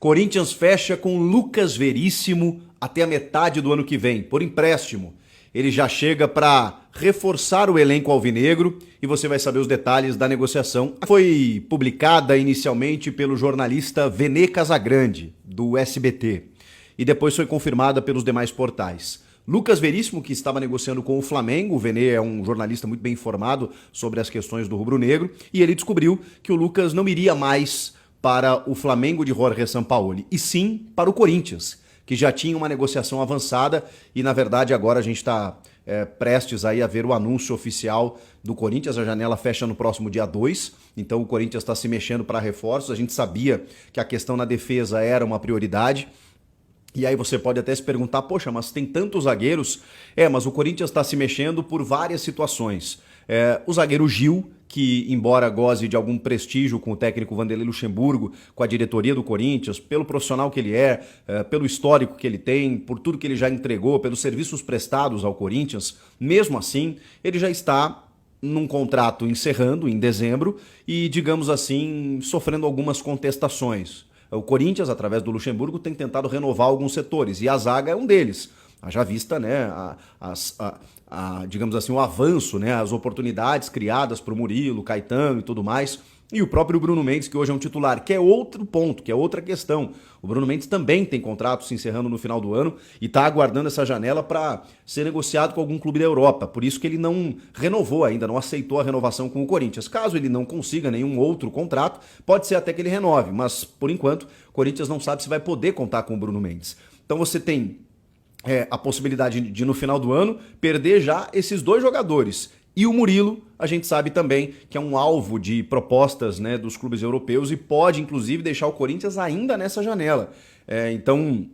Corinthians fecha com Lucas Veríssimo até a metade do ano que vem, por empréstimo. Ele já chega para reforçar o elenco alvinegro e você vai saber os detalhes da negociação. Foi publicada inicialmente pelo jornalista Vene Casagrande, do SBT, e depois foi confirmada pelos demais portais. Lucas Veríssimo, que estava negociando com o Flamengo, o Vene é um jornalista muito bem informado sobre as questões do rubro-negro, e ele descobriu que o Lucas não iria mais para o Flamengo de Jorge Sampaoli, e sim para o Corinthians, que já tinha uma negociação avançada e, na verdade, agora a gente está prestes aí a ver o anúncio oficial do Corinthians. A janela fecha no próximo dia 2, então o Corinthians está se mexendo para reforços. A gente sabia que a questão na defesa era uma prioridade. E aí você pode até se perguntar, poxa, mas tem tantos zagueiros? Mas o Corinthians está se mexendo por várias situações. O zagueiro Gil, que embora goze de algum prestígio com o técnico Vanderlei Luxemburgo, com a diretoria do Corinthians, pelo profissional que ele pelo histórico que ele tem, por tudo que ele já entregou, pelos serviços prestados ao Corinthians, mesmo assim, ele já está num contrato encerrando em dezembro e, digamos assim, sofrendo algumas contestações. O Corinthians, através do Luxemburgo, tem tentado renovar alguns setores, e a zaga é um deles. Haja vista, né, digamos assim, o avanço, né, as oportunidades criadas para o Murilo, Caetano e tudo mais, e o próprio Bruno Mendes, que hoje é um titular, que é outro ponto, que é outra questão. O Bruno Mendes também tem contrato se encerrando no final do ano e está aguardando essa janela para ser negociado com algum clube da Europa. Por isso que ele não renovou ainda, não aceitou a renovação com o Corinthians. Caso ele não consiga nenhum outro contrato, pode ser até que ele renove, mas por enquanto o Corinthians não sabe se vai poder contar com o Bruno Mendes. Então você tem a possibilidade de no final do ano perder já esses dois jogadores. E o Murilo, a gente sabe também que é um alvo de propostas, né, dos clubes europeus e pode, inclusive, deixar o Corinthians ainda nessa janela. Então,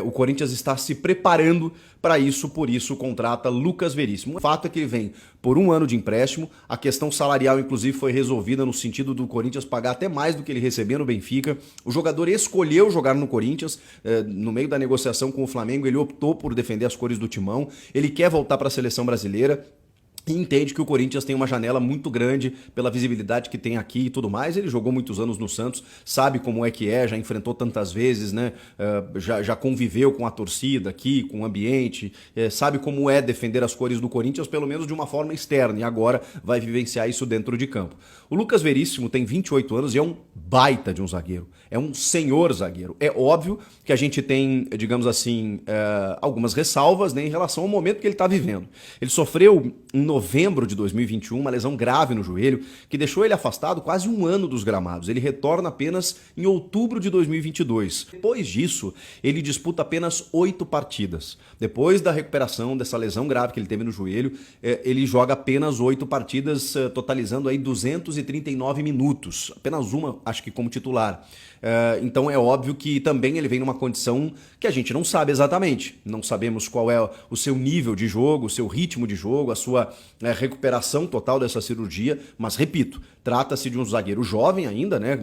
o Corinthians está se preparando para isso, por isso contrata Lucas Veríssimo. O fato é que ele vem por 1 ano de empréstimo, a questão salarial, inclusive, foi resolvida no sentido do Corinthians pagar até mais do que ele recebia no Benfica. O jogador escolheu jogar no Corinthians, no meio da negociação com o Flamengo, ele optou por defender as cores do timão, ele quer voltar para a seleção brasileira, e entende que o Corinthians tem uma janela muito grande pela visibilidade que tem aqui e tudo mais. Ele jogou muitos anos no Santos, sabe como é que já enfrentou tantas vezes, né? Já conviveu com a torcida aqui, com o ambiente, sabe como é defender as cores do Corinthians, pelo menos de uma forma externa, e agora vai vivenciar isso dentro de campo. O Lucas Veríssimo tem 28 anos e é um baita de um zagueiro, é um senhor zagueiro. É óbvio que a gente tem, digamos assim, algumas ressalvas, né, em relação ao momento que ele está vivendo. Ele sofreu em novembro de 2021, uma lesão grave no joelho, que deixou ele afastado quase 1 ano dos gramados. Ele retorna apenas em outubro de 2022. Depois disso, ele disputa apenas 8 partidas. Depois da recuperação dessa lesão grave que ele teve no joelho, ele joga apenas 8 partidas, totalizando aí 239 minutos. Apenas uma, acho que como titular. Então é óbvio que também ele vem numa condição que a gente não sabe exatamente. Não sabemos qual é o seu nível de jogo, o seu ritmo de jogo, a sua recuperação total dessa cirurgia, mas repito, trata-se de um zagueiro jovem ainda, né?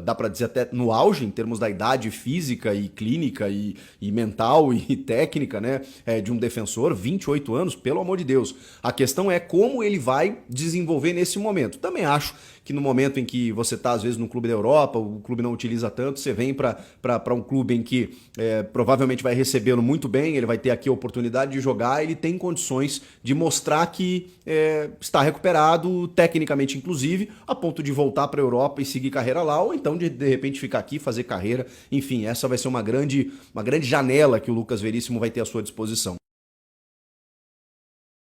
Dá para dizer até no auge em termos da idade física e clínica e mental e técnica, né? De um defensor, 28 anos, pelo amor de Deus. A questão é como ele vai desenvolver nesse momento. Também acho que no momento em que você está, às vezes, no clube da Europa, o clube não utiliza tanto, você vem para um clube em que provavelmente vai recebê-lo muito bem, ele vai ter aqui a oportunidade de jogar, ele tem condições de mostrar que está recuperado, tecnicamente inclusive, a ponto de voltar para a Europa e seguir carreira lá, ou então de repente ficar aqui, fazer carreira. Enfim, essa vai ser uma grande janela que o Lucas Veríssimo vai ter à sua disposição.